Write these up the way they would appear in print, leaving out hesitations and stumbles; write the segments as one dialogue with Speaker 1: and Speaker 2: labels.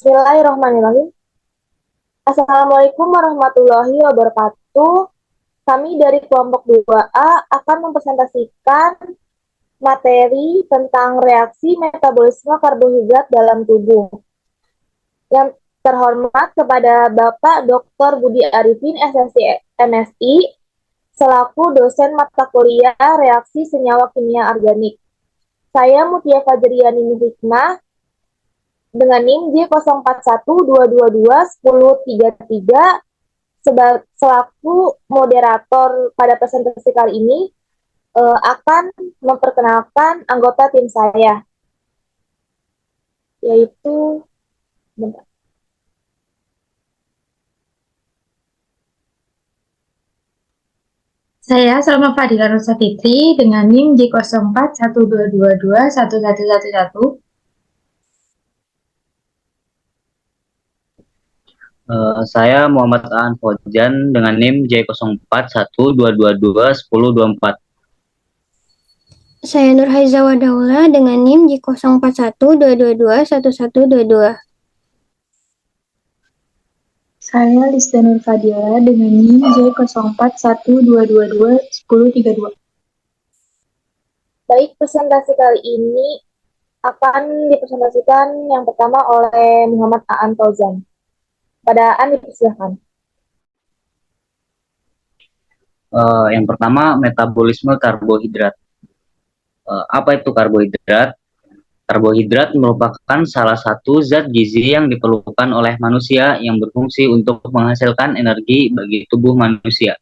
Speaker 1: Bismillahirrahmanirrahim. Assalamualaikum warahmatullahi wabarakatuh. Kami dari kelompok 2A akan mempresentasikan materi tentang reaksi metabolisme karbohidrat dalam tubuh. Yang terhormat kepada Bapak Dr. Budi Arifin, SSI, MSI, selaku dosen mata kuliah reaksi senyawa kimia organik. Saya Mutia Fajriani Hikmah dengan NIM J0412221033 selaku moderator pada presentasi kali ini akan memperkenalkan anggota tim saya, yaitu
Speaker 2: Saya Salma Fadila Rosa Fitri dengan NIM J0412221111.
Speaker 3: Saya Muhammad Aan Fauzan dengan NIM J0412221024.
Speaker 4: Saya Nurhaiza Wadaula dengan NIM J0412221122.
Speaker 5: Saya Lista Nur Fadila dengan NIM J0412221032.
Speaker 1: Baik, presentasi kali ini akan dipresentasikan yang pertama oleh Muhammad Aan Fauzan. Pada Aan dipersilakan.
Speaker 3: Yang pertama, metabolisme karbohidrat. Apa itu karbohidrat? Karbohidrat merupakan salah satu zat gizi yang diperlukan oleh manusia yang berfungsi untuk menghasilkan energi bagi tubuh manusia.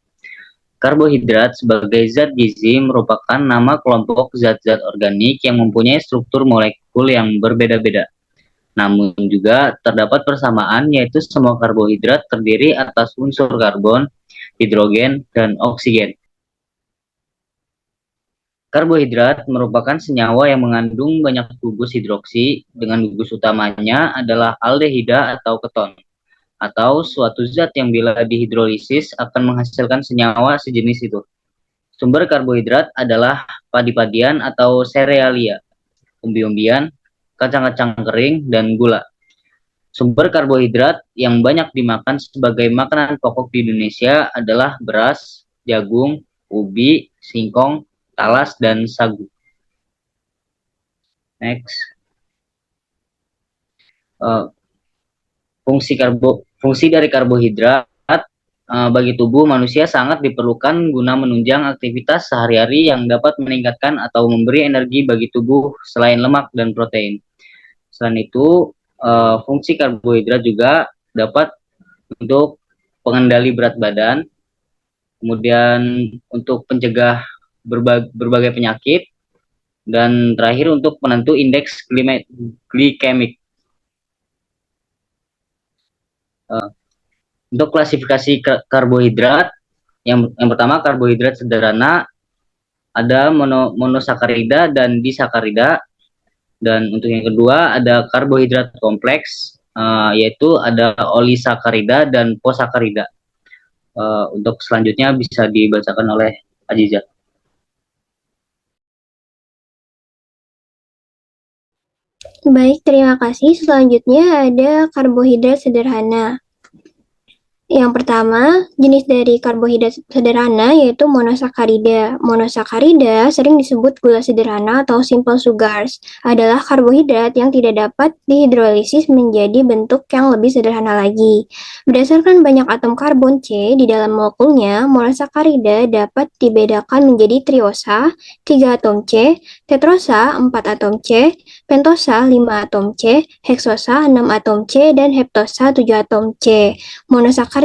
Speaker 3: Karbohidrat sebagai zat gizi merupakan nama kelompok zat-zat organik yang mempunyai struktur molekul yang berbeda-beda. Namun juga terdapat persamaan, yaitu semua karbohidrat terdiri atas unsur karbon, hidrogen, dan oksigen. Karbohidrat merupakan senyawa yang mengandung banyak gugus hidroksi, dengan gugus utamanya adalah aldehida atau keton, atau suatu zat yang bila dihidrolisis akan menghasilkan senyawa sejenis itu. Sumber karbohidrat adalah padi-padian atau serealia, umbi-umbian, kacang-kacang kering, dan gula. Sumber karbohidrat yang banyak dimakan sebagai makanan pokok di Indonesia adalah beras, jagung, ubi, singkong, talas, dan sagu. Next. Fungsi dari karbohidrat bagi tubuh manusia sangat diperlukan guna menunjang aktivitas sehari-hari yang dapat meningkatkan atau memberi energi bagi tubuh selain lemak dan protein. Selain itu, fungsi karbohidrat juga dapat untuk pengendali berat badan, kemudian untuk pencegah berbagai penyakit, dan terakhir untuk penentu indeks glikemik. Untuk klasifikasi karbohidrat, yang pertama karbohidrat sederhana, ada monosakarida dan disakarida, dan untuk yang kedua ada karbohidrat kompleks, yaitu ada olisakarida dan posakarida. Untuk selanjutnya bisa dibacakan oleh Aziza.
Speaker 4: Baik, terima kasih. Selanjutnya ada karbohidrat sederhana. Yang pertama, jenis dari karbohidrat sederhana yaitu monosakarida. Monosakarida sering disebut gula sederhana atau simple sugars, adalah karbohidrat yang tidak dapat dihidrolisis menjadi bentuk yang lebih sederhana lagi. Berdasarkan banyak atom karbon C di dalam molekulnya, monosakarida dapat dibedakan menjadi triosa, 3 atom C, tetrosa, 4 atom C, pentosa, 5 atom C, heksosa, 6 atom C, dan heptosa, 7 atom C. Monosakarida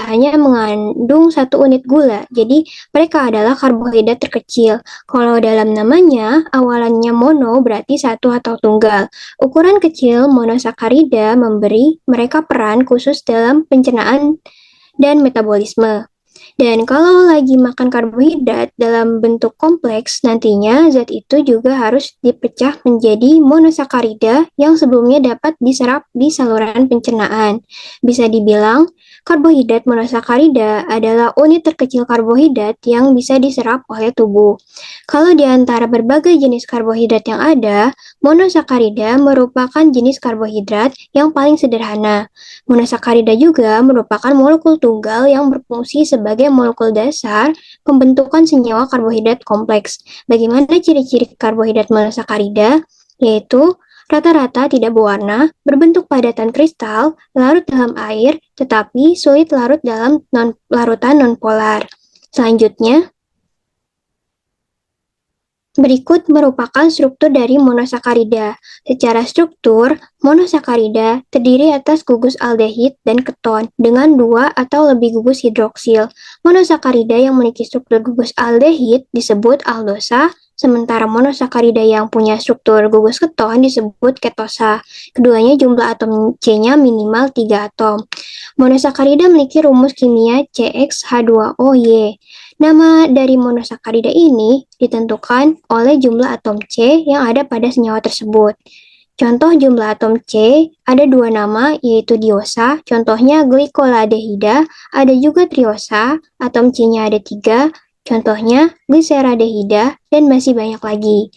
Speaker 4: hanya mengandung 1 unit gula, jadi mereka adalah karbohidrat terkecil. Kalau dalam namanya, awalannya mono berarti 1 atau tunggal. Ukuran kecil monosakarida memberi mereka peran khusus dalam pencernaan dan metabolisme. Dan kalau lagi makan karbohidrat dalam bentuk kompleks, nantinya zat itu juga harus dipecah menjadi monosakarida yang sebelumnya dapat diserap di saluran pencernaan. Bisa dibilang, karbohidrat monosakarida adalah unit terkecil karbohidrat yang bisa diserap oleh tubuh. Kalau di antara berbagai jenis karbohidrat yang ada, monosakarida merupakan jenis karbohidrat yang paling sederhana. Monosakarida juga merupakan molekul tunggal yang berfungsi sebagai molekul dasar pembentukan senyawa karbohidrat kompleks. Bagaimana ciri-ciri karbohidrat monosakarida? Yaitu rata-rata tidak berwarna, berbentuk padatan kristal, larut dalam air, tetapi sulit larut dalam larutan nonpolar. Selanjutnya, berikut merupakan struktur dari monosakarida. Secara struktur, monosakarida terdiri atas gugus aldehid dan keton dengan 2 atau lebih gugus hidroksil. Monosakarida yang memiliki struktur gugus aldehid disebut aldosa, sementara monosakarida yang punya struktur gugus keton disebut ketosa. Keduanya jumlah atom C-nya minimal 3 atom. Monosakarida memiliki rumus kimia CXH2OY. Nama dari monosakarida ini ditentukan oleh jumlah atom C yang ada pada senyawa tersebut. Contoh jumlah atom C ada 2 nama, yaitu diosa, contohnya glikoladehida, ada juga triosa, atom C-nya ada 3, contohnya gliseradehida, dan masih banyak lagi.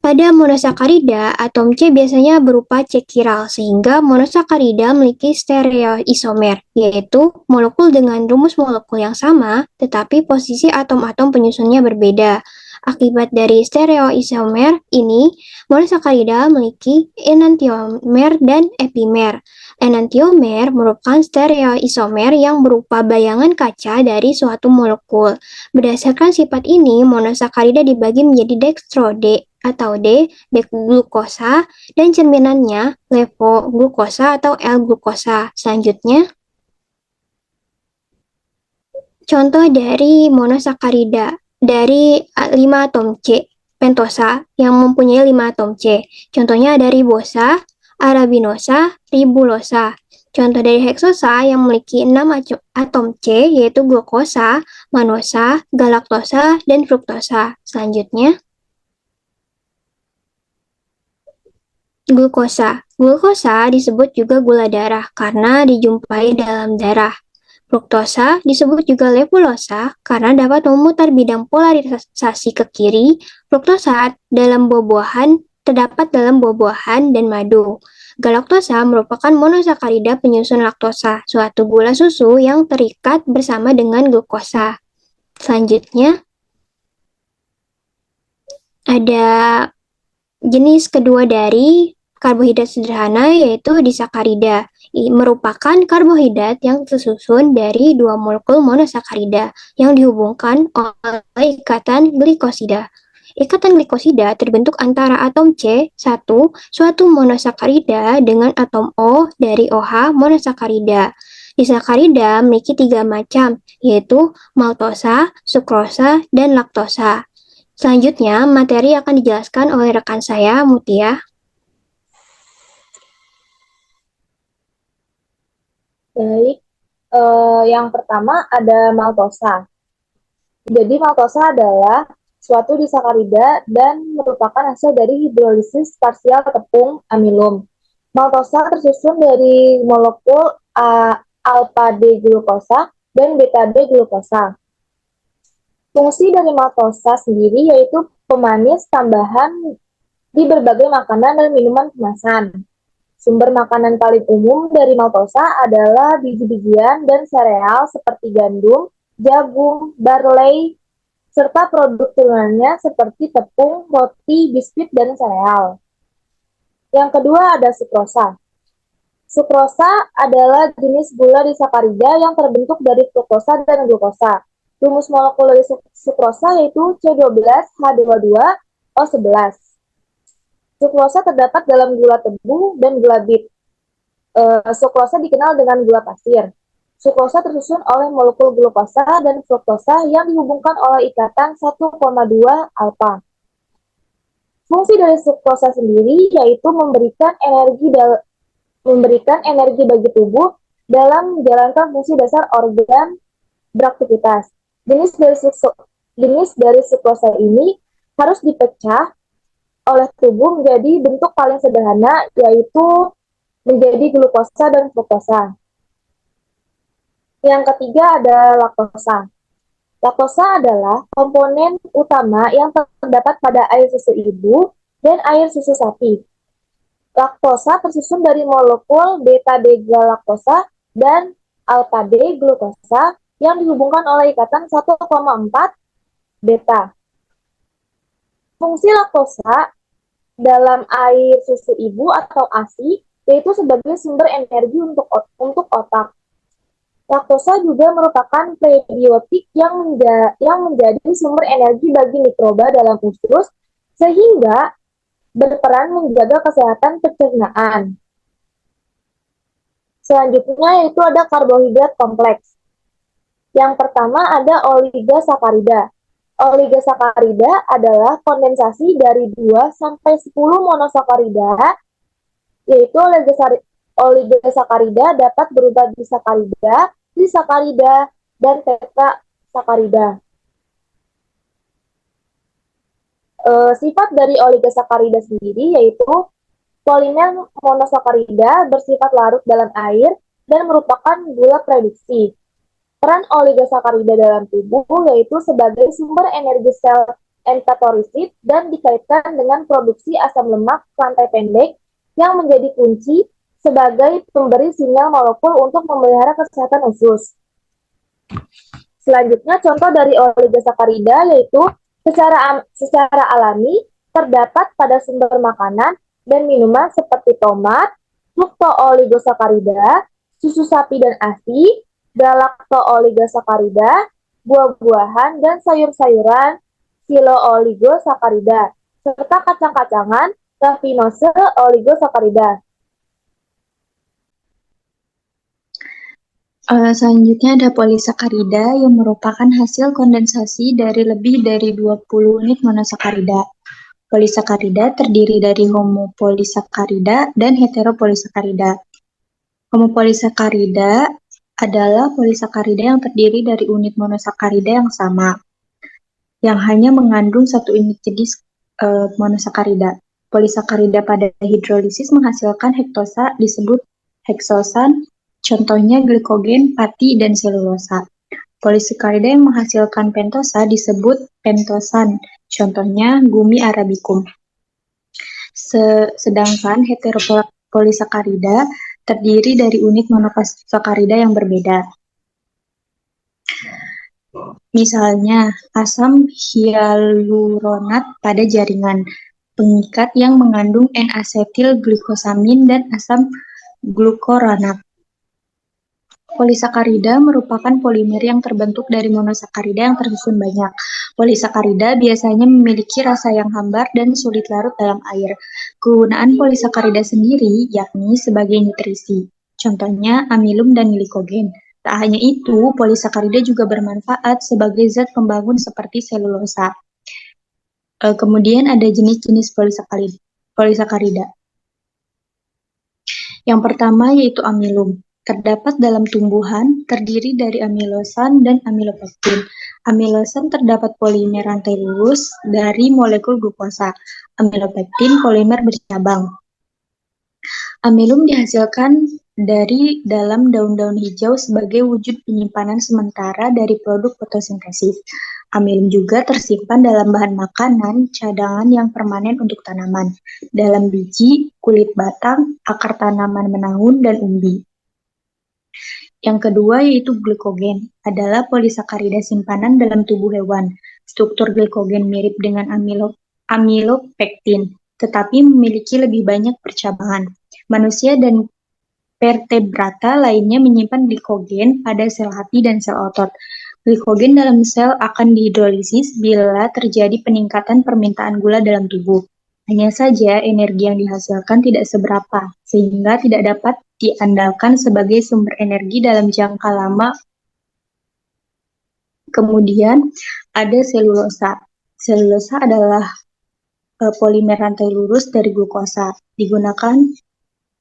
Speaker 4: Pada monosakarida, atom C biasanya berupa C chiral, sehingga monosakarida memiliki stereoisomer, yaitu molekul dengan rumus molekul yang sama, tetapi posisi atom-atom penyusunnya berbeda. Akibat dari stereoisomer ini, monosakarida memiliki enantiomer dan epimer. Enantiomer merupakan stereoisomer yang berupa bayangan kaca dari suatu molekul. Berdasarkan sifat ini, monosakarida dibagi menjadi dextro D atau D-glukosa, dan cerminannya levoglukosa atau L-glukosa. Selanjutnya, contoh dari monosakarida dari 5 atom C, pentosa yang mempunyai 5 atom C. Contohnya ada ribosa, arabinosa, ribulosa. Contoh dari heksosa yang memiliki 6 atom C, yaitu glukosa, manosa, galaktosa, dan fruktosa. Selanjutnya, glukosa. Glukosa disebut juga gula darah karena dijumpai dalam darah. Fruktosa disebut juga levulosa karena dapat memutar bidang polarisasi ke kiri. Fruktosa terdapat dalam buah-buahan dan madu. Galaktosa merupakan monosakarida penyusun laktosa, suatu gula susu yang terikat bersama dengan glukosa. Selanjutnya, ada jenis kedua dari karbohidrat sederhana, yaitu disakarida. Merupakan karbohidrat yang tersusun dari 2 molekul monosakarida yang dihubungkan oleh ikatan glikosida. Ikatan glikosida terbentuk antara atom C1, suatu monosakarida, dengan atom O dari OH monosakarida. Disakarida memiliki 3 macam, yaitu maltosa, sukrosa, dan laktosa. Selanjutnya, materi akan dijelaskan oleh rekan saya, Mutia.
Speaker 1: Baik, yang pertama ada maltosa. Jadi maltosa adalah suatu disakarida dan merupakan hasil dari hidrolisis parsial tepung amilum. Maltosa tersusun dari molekul alpha D glukosa dan beta D glukosa. Fungsi dari maltosa sendiri yaitu pemanis tambahan di berbagai makanan dan minuman kemasan. Sumber makanan paling umum dari maltosa adalah biji-bijian dan sereal seperti gandum, jagung, barley, serta produk turunannya seperti tepung, roti, biskuit, dan sereal. Yang kedua ada sukrosa. Sukrosa adalah jenis gula disakarida yang terbentuk dari fruktosa dan glukosa. Rumus molekul dari sukrosa yaitu C12H22O11. Sukrosa terdapat dalam gula tebu dan gula bit. Sukrosa dikenal dengan gula pasir. Sukrosa tersusun oleh molekul glukosa dan fruktosa yang dihubungkan oleh ikatan 1,2 alfa. Fungsi dari sukrosa sendiri yaitu memberikan energi bagi tubuh dalam menjalankan fungsi dasar organ beraktivitas. Jenis dari suklosa ini harus dipecah oleh tubuh menjadi bentuk paling sederhana, yaitu menjadi glukosa dan fruktosa. Yang ketiga ada laktosa. Laktosa adalah komponen utama yang terdapat pada air susu ibu dan air susu sapi. Laktosa tersusun dari molekul beta-degalaktosa dan alpha-D-glukosa yang dihubungkan oleh ikatan 1,4 beta. Fungsi laktosa dalam air susu ibu atau ASI yaitu sebagai sumber energi untuk otak. Laktosa juga merupakan prebiotik yang menjadi sumber energi bagi mikroba dalam usus, sehingga berperan menjaga kesehatan pencernaan. Selanjutnya yaitu ada karbohidrat kompleks. Yang pertama ada oligosakarida. Oligosakarida adalah kondensasi dari 2-10 monosakarida, yaitu oligosakarida dapat berubah disakarida, disakarida, dan tetrasakarida. Sifat dari oligosakarida sendiri yaitu polimer monosakarida bersifat larut dalam air dan merupakan gula reduksi. Peran oligosakarida dalam tubuh yaitu sebagai sumber energi sel enkaptorisit dan dikaitkan dengan produksi asam lemak rantai pendek yang menjadi kunci sebagai pemberi sinyal molekul untuk memelihara kesehatan usus. Selanjutnya, contoh dari oligosakarida yaitu secara alami terdapat pada sumber makanan dan minuman seperti tomat, fructo-oligosakarida, susu sapi dan ASI, galacto-oligosakarida, buah-buahan dan sayur-sayuran, silo-oligosakarida, serta kacang-kacangan, raffinose oligosakarida.
Speaker 5: Selanjutnya ada polisakarida yang merupakan hasil kondensasi dari lebih dari 20 unit monosakarida. Polisakarida terdiri dari homopolisakarida dan heteropolisakarida. Homopolisakarida adalah polisakarida yang terdiri dari unit monosakarida yang sama, yang hanya mengandung satu unit jenis monosakarida. Polisakarida pada hidrolisis menghasilkan hektosa disebut heksosan, contohnya glikogen, pati, dan selulosa. Polisakarida yang menghasilkan pentosa disebut pentosan, contohnya gumi arabicum. Sedangkan heteropolisakarida terdiri dari unit monosakarida yang berbeda. Misalnya, asam hyaluronat pada jaringan pengikat yang mengandung N-asetil glikosamin dan asam glukoronat. Polisakarida merupakan polimer yang terbentuk dari monosakarida yang tersusun banyak. Polisakarida biasanya memiliki rasa yang hambar dan sulit larut dalam air. Kegunaan polisakarida sendiri yakni sebagai nutrisi, contohnya amilum dan glikogen. Tak hanya itu, polisakarida juga bermanfaat sebagai zat pembangun seperti selulosa. Kemudian ada jenis-jenis polisakarida. Yang pertama yaitu amilum. Terdapat dalam tumbuhan, terdiri dari amilosan dan amilopektin. Amilosan terdapat polimer rantai lurus dari molekul glukosa. Amilopektin polimer bercabang. Amilum dihasilkan dari dalam daun-daun hijau sebagai wujud penyimpanan sementara dari produk fotosintesis. Amilum juga tersimpan dalam bahan makanan cadangan yang permanen untuk tanaman, dalam biji, kulit batang, akar tanaman menahun, dan umbi. Yang kedua yaitu glikogen, adalah polisakarida simpanan dalam tubuh hewan. Struktur glikogen mirip dengan amilopektin, tetapi memiliki lebih banyak percabangan. Manusia dan vertebrata lainnya menyimpan glikogen pada sel hati dan sel otot. Glikogen dalam sel akan dihidrolisis bila terjadi peningkatan permintaan gula dalam tubuh. Hanya saja energi yang dihasilkan tidak seberapa, sehingga tidak dapat diandalkan sebagai sumber energi dalam jangka lama. Kemudian ada selulosa. Selulosa adalah polimer rantai lurus dari glukosa. Digunakan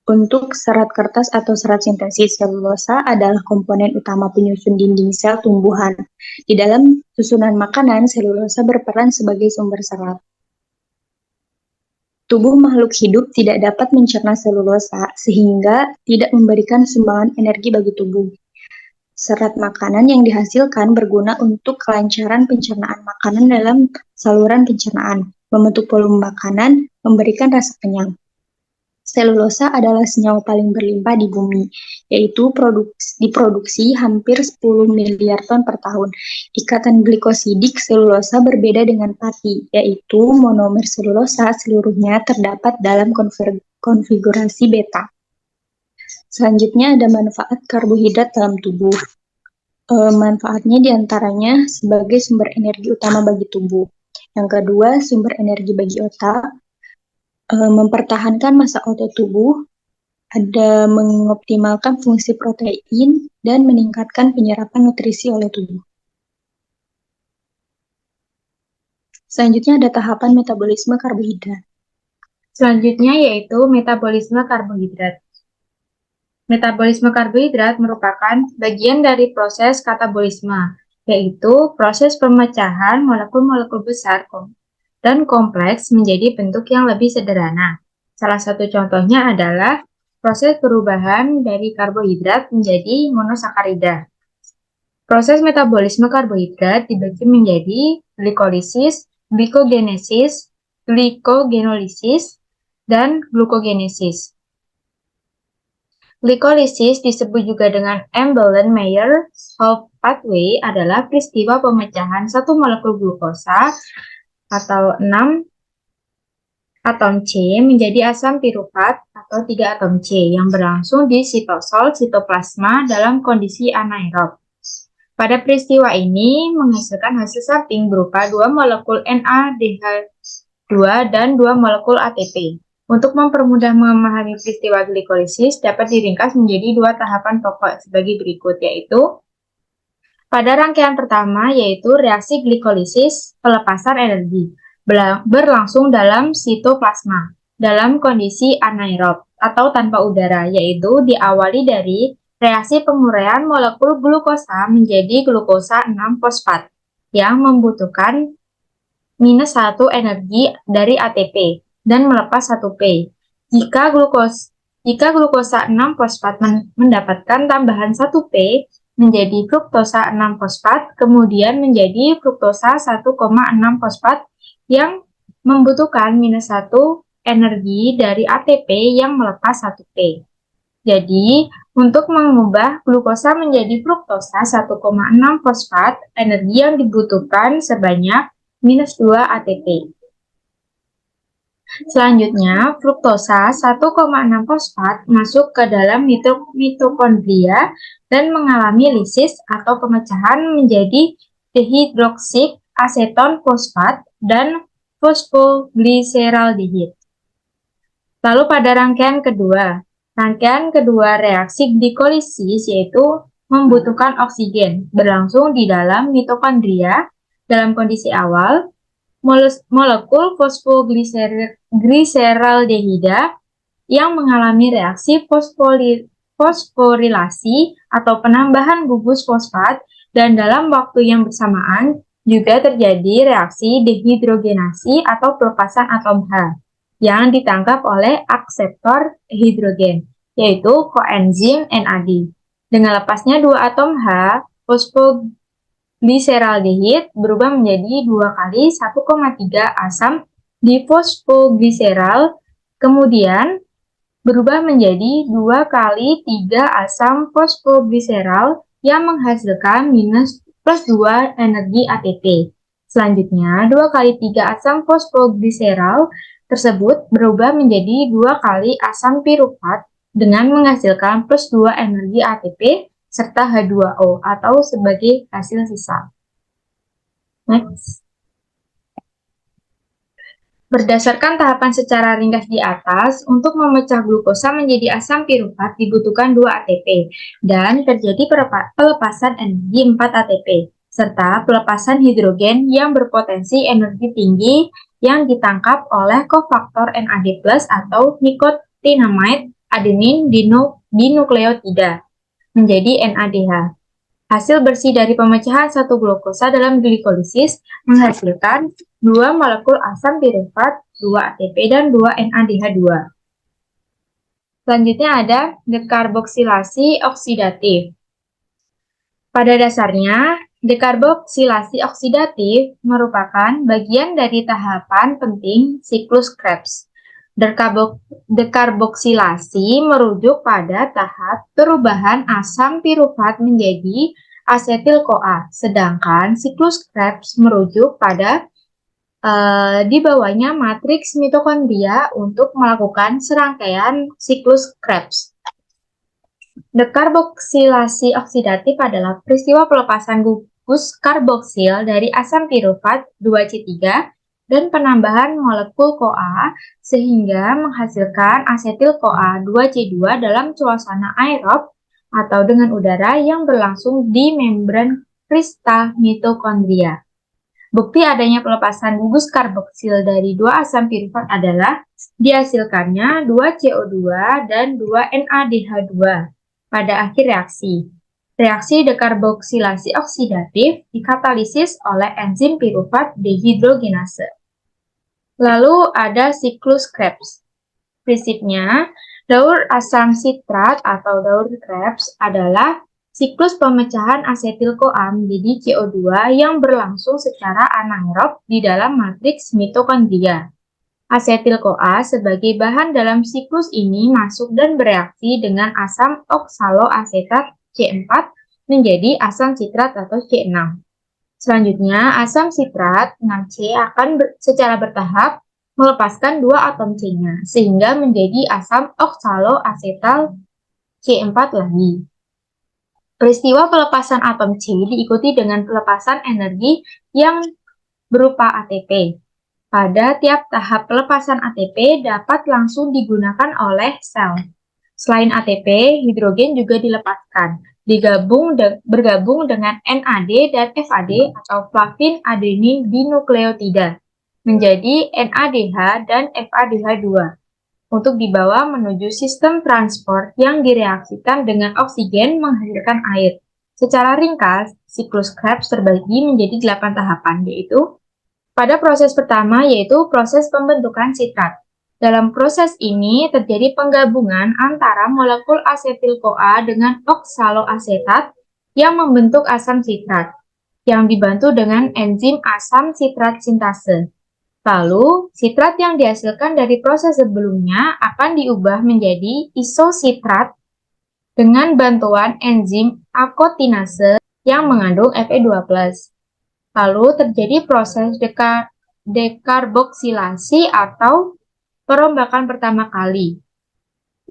Speaker 5: Untuk serat kertas atau serat sintesis, selulosa adalah komponen utama penyusun dinding sel tumbuhan. Di dalam susunan makanan, selulosa berperan sebagai sumber serat. Tubuh makhluk hidup tidak dapat mencerna selulosa, sehingga tidak memberikan sumbangan energi bagi tubuh. Serat makanan yang dihasilkan berguna untuk kelancaran pencernaan makanan dalam saluran pencernaan, membentuk volume makanan, memberikan rasa kenyang. Selulosa adalah senyawa paling berlimpah di bumi, yaitu diproduksi hampir 10 miliar ton per tahun. Ikatan glikosidik selulosa berbeda dengan pati, yaitu monomer selulosa seluruhnya terdapat dalam konfigurasi beta. Selanjutnya ada manfaat karbohidrat dalam tubuh. Manfaatnya diantaranya sebagai sumber energi utama bagi tubuh. Yang kedua, sumber energi bagi otak. Mempertahankan massa otot tubuh, ada mengoptimalkan fungsi protein, dan meningkatkan penyerapan nutrisi oleh tubuh. Selanjutnya ada tahapan metabolisme karbohidrat.
Speaker 2: Selanjutnya yaitu metabolisme karbohidrat. Metabolisme karbohidrat merupakan bagian dari proses katabolisme, yaitu proses pemecahan molekul-molekul besar dan kompleks menjadi bentuk yang lebih sederhana. Salah satu contohnya adalah proses perubahan dari karbohidrat menjadi monosakarida. Proses metabolisme karbohidrat dibagi menjadi glikolisis, glikogenolysis, dan glukogenesis. Glikolisis disebut juga dengan Embalen-Meyerhof pathway adalah peristiwa pemecahan satu molekul glukosa atau 6 atom C menjadi asam piruvat atau 3 atom C yang berlangsung di sitoplasma dalam kondisi anaerob. Pada peristiwa ini menghasilkan hasil samping berupa 2 molekul NADH2 dan 2 molekul ATP. Untuk mempermudah memahami peristiwa glikolisis dapat diringkas menjadi 2 tahapan pokok sebagai berikut, yaitu pada rangkaian pertama yaitu reaksi glikolisis pelepasan energi berlangsung dalam sitoplasma dalam kondisi anaerob atau tanpa udara, yaitu diawali dari reaksi penguraian molekul glukosa menjadi glukosa 6-fosfat yang membutuhkan -1 energi dari ATP dan melepas 1P. Jika glukosa 6-fosfat mendapatkan tambahan 1P menjadi fruktosa 6-fosfat, kemudian menjadi fruktosa 1,6-fosfat yang membutuhkan -1 energi dari ATP yang melepas 1P. Jadi, untuk mengubah glukosa menjadi fruktosa 1,6-fosfat, energi yang dibutuhkan sebanyak -2 ATP. Selanjutnya, fruktosa 1,6-fosfat masuk ke dalam mitokondria dan mengalami lisis atau pemecahan menjadi dehidroksi aseton fosfat dan fosfogliseraldehid. Lalu pada rangkaian kedua reaksi glikolisis yaitu membutuhkan oksigen berlangsung di dalam mitokondria. Dalam kondisi awal, molekul fosfogliseraldehida yang mengalami reaksi fosforilasi atau penambahan gugus fosfat, dan dalam waktu yang bersamaan juga terjadi reaksi dehidrogenasi atau pelepasan atom H yang ditangkap oleh akseptor hidrogen, yaitu koenzim NAD. Dengan lepasnya 2 atom H, fosfogliseraldehid berubah menjadi 2 kali 1,3 asam difosfogliseral, kemudian berubah menjadi 2 kali 3 asam fosfogliseral yang menghasilkan +2 energi ATP. Selanjutnya, 2 kali 3 asam fosfogliseral tersebut berubah menjadi 2 kali asam piruvat dengan menghasilkan +2 energi ATP serta H2O atau sebagai hasil sisa. Next. Berdasarkan tahapan secara ringkas di atas, untuk memecah glukosa menjadi asam piruvat dibutuhkan 2 ATP dan terjadi pelepasan energi 4 ATP serta pelepasan hidrogen yang berpotensi energi tinggi yang ditangkap oleh kofaktor NAD+ atau nicotinamide adenin dinukleotida menjadi NADH. Hasil bersih dari pemecahan satu glukosa dalam glikolisis menghasilkan 2 molekul asam pirufat, 2 ATP, dan 2 NADH2. Selanjutnya ada dekarboksilasi oksidatif. Pada dasarnya, dekarboksilasi oksidatif merupakan bagian dari tahapan penting siklus Krebs. Dekarboksilasi merujuk pada tahap perubahan asam pirufat menjadi asetil-CoA, sedangkan siklus Krebs merujuk pada di bawahnya matriks mitokondria untuk melakukan serangkaian siklus Krebs. Dekarboksilasi oksidatif adalah peristiwa pelepasan gugus karboksil dari asam pirufat 2C3 dan penambahan molekul CoA sehingga menghasilkan asetil-CoA 2C2 dalam suasana aerob atau dengan udara yang berlangsung di membran kristal mitokondria. Bukti adanya pelepasan gugus karboksil dari 2 asam pirufat adalah dihasilkannya 2 CO2 dan 2 NADH2 pada akhir reaksi. Reaksi dekarboksilasi oksidatif dikatalisis oleh enzim pirufat dehidrogenase. Lalu ada siklus Krebs. Prinsipnya, daur asam sitrat atau daur Krebs adalah siklus pemecahan asetil-CoA menjadi CO2 yang berlangsung secara anaerob di dalam matriks mitokondria. Asetil-CoA sebagai bahan dalam siklus ini masuk dan bereaksi dengan asam oksaloasetat C4 menjadi asam sitrat atau C6. Selanjutnya, asam sitrat 6C akan secara bertahap melepaskan 2 atom C-nya, sehingga menjadi asam oksaloasetal C4 lagi. Peristiwa pelepasan atom C diikuti dengan pelepasan energi yang berupa ATP. Pada tiap tahap pelepasan ATP dapat langsung digunakan oleh sel. Selain ATP, hidrogen juga dilepaskan, bergabung dengan NAD dan FAD atau flavin adenin dinukleotida menjadi NADH dan FADH2. Untuk dibawa menuju sistem transport yang direaksikan dengan oksigen menghasilkan air. Secara ringkas, siklus Krebs terbagi menjadi 8 tahapan, yaitu pada proses pertama yaitu proses pembentukan sitrat. Dalam proses ini terjadi penggabungan antara molekul asetil-CoA dengan oksaloasetat yang membentuk asam sitrat, yang dibantu dengan enzim asam sitrat sintase. Lalu, sitrat yang dihasilkan dari proses sebelumnya akan diubah menjadi isositrat dengan bantuan enzim akotinase yang mengandung Fe2+. Lalu terjadi proses dekarboksilasi atau perombakan pertama kali.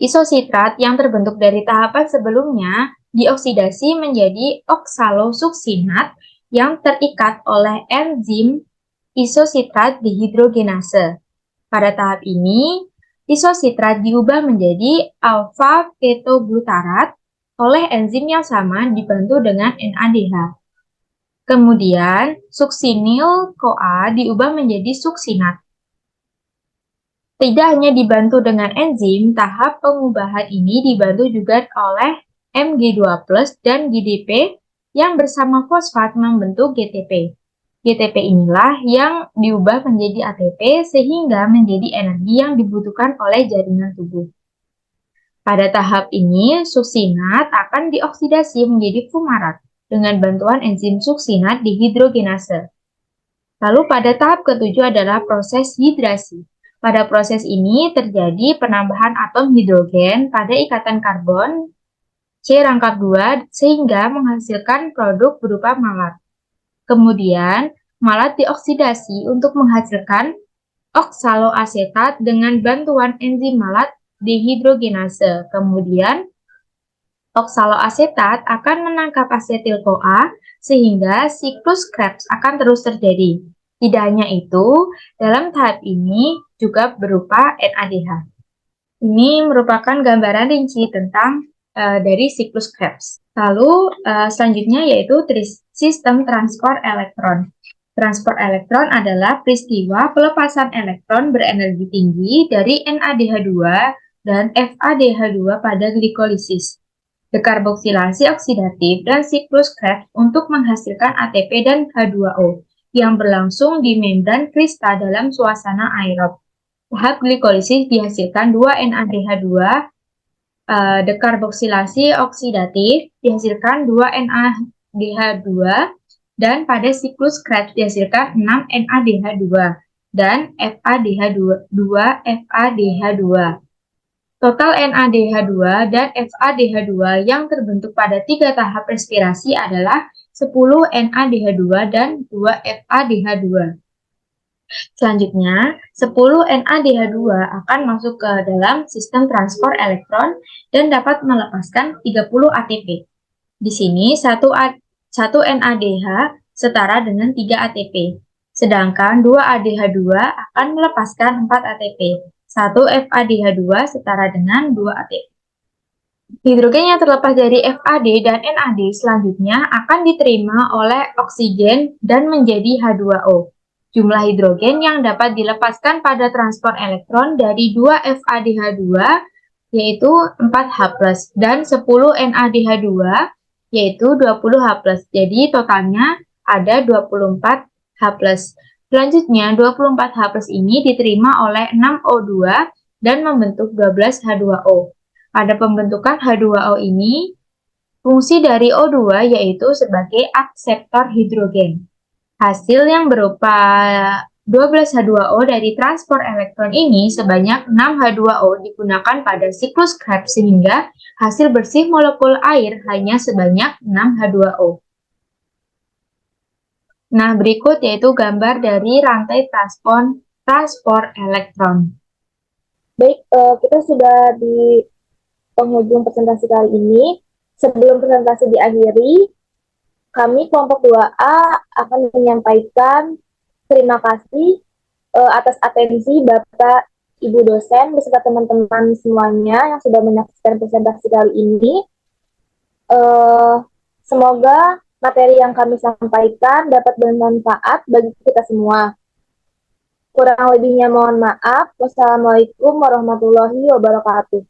Speaker 2: Isositrat yang terbentuk dari tahapan sebelumnya dioksidasi menjadi oksalosuksinat yang terikat oleh enzim isositrat dehidrogenase. Pada tahap ini, isositrat diubah menjadi alfa-ketoglutarat oleh enzim yang sama dibantu dengan NADH. Kemudian, suksinil-CoA diubah menjadi suksinat. Tidak hanya dibantu dengan enzim, tahap pengubahan ini dibantu juga oleh Mg2+ dan GDP yang bersama fosfat membentuk GTP. GTP inilah yang diubah menjadi ATP sehingga menjadi energi yang dibutuhkan oleh jaringan tubuh. Pada tahap ini, suksinat akan dioksidasi menjadi fumarat dengan bantuan enzim suksinat dehidrogenase. Lalu pada tahap ketujuh adalah proses hidrasi. Pada proses ini terjadi penambahan atom hidrogen pada ikatan karbon C rangkap 2 sehingga menghasilkan produk berupa malat. Kemudian, malat dioksidasi untuk menghasilkan oksaloasetat dengan bantuan enzim malat dehidrogenase. Kemudian, oksaloasetat akan menangkap asetil-CoA sehingga siklus Krebs akan terus terjadi. Tidak hanya itu, dalam tahap ini juga berupa NADH. Ini merupakan gambaran rinci tentang dari siklus Krebs. Lalu selanjutnya yaitu sistem transport elektron. Transport elektron adalah peristiwa pelepasan elektron berenergi tinggi dari NADH2 dan FADH2 pada glikolisis, dekarboksilasi oksidatif, dan siklus Krebs untuk menghasilkan ATP dan H2O yang berlangsung di membran kristal dalam suasana aerob. Tahap glikolisis dihasilkan 2 NADH2, dekarboksilasi oksidatif dihasilkan 2 NADH2, dan pada siklus Krebs dihasilkan 6 NADH2 dan FADH2. Total NADH2 dan FADH2 yang terbentuk pada 3 tahap respirasi adalah 10 NADH2 dan 2 FADH2. Selanjutnya, 10 NADH2 akan masuk ke dalam sistem transport elektron dan dapat melepaskan 30 ATP. Di sini, 1 NADH setara dengan 3 ATP, sedangkan 2 ADH2 akan melepaskan 4 ATP. 1 FADH2 setara dengan 2 ATP. Hidrogen yang terlepas dari FAD dan NAD selanjutnya akan diterima oleh oksigen dan menjadi H2O. Jumlah hidrogen yang dapat dilepaskan pada transport elektron dari 2 FADH2 yaitu 4H+, dan 10 NADH2 yaitu 20H+. Jadi totalnya ada 24H+. Selanjutnya 24H+ ini diterima oleh 6O2 dan membentuk 12H2O. Pada pembentukan H2O ini, fungsi dari O2 yaitu sebagai akseptor hidrogen. Hasil yang berupa 12H2O dari transport elektron ini sebanyak 6H2O digunakan pada siklus Krebs sehingga hasil bersih molekul air hanya sebanyak 6H2O. Nah, berikut yaitu gambar dari rantai transport elektron.
Speaker 1: Baik, kita sudah di penghujung presentasi kali ini. Sebelum presentasi diakhiri, kami kelompok 2A akan menyampaikan terima kasih atas atensi Bapak, Ibu dosen, beserta teman-teman semuanya yang sudah menyaksikan presentasi kali ini. Semoga materi yang kami sampaikan dapat bermanfaat bagi kita semua. Kurang lebihnya mohon maaf. Wassalamualaikum warahmatullahi wabarakatuh.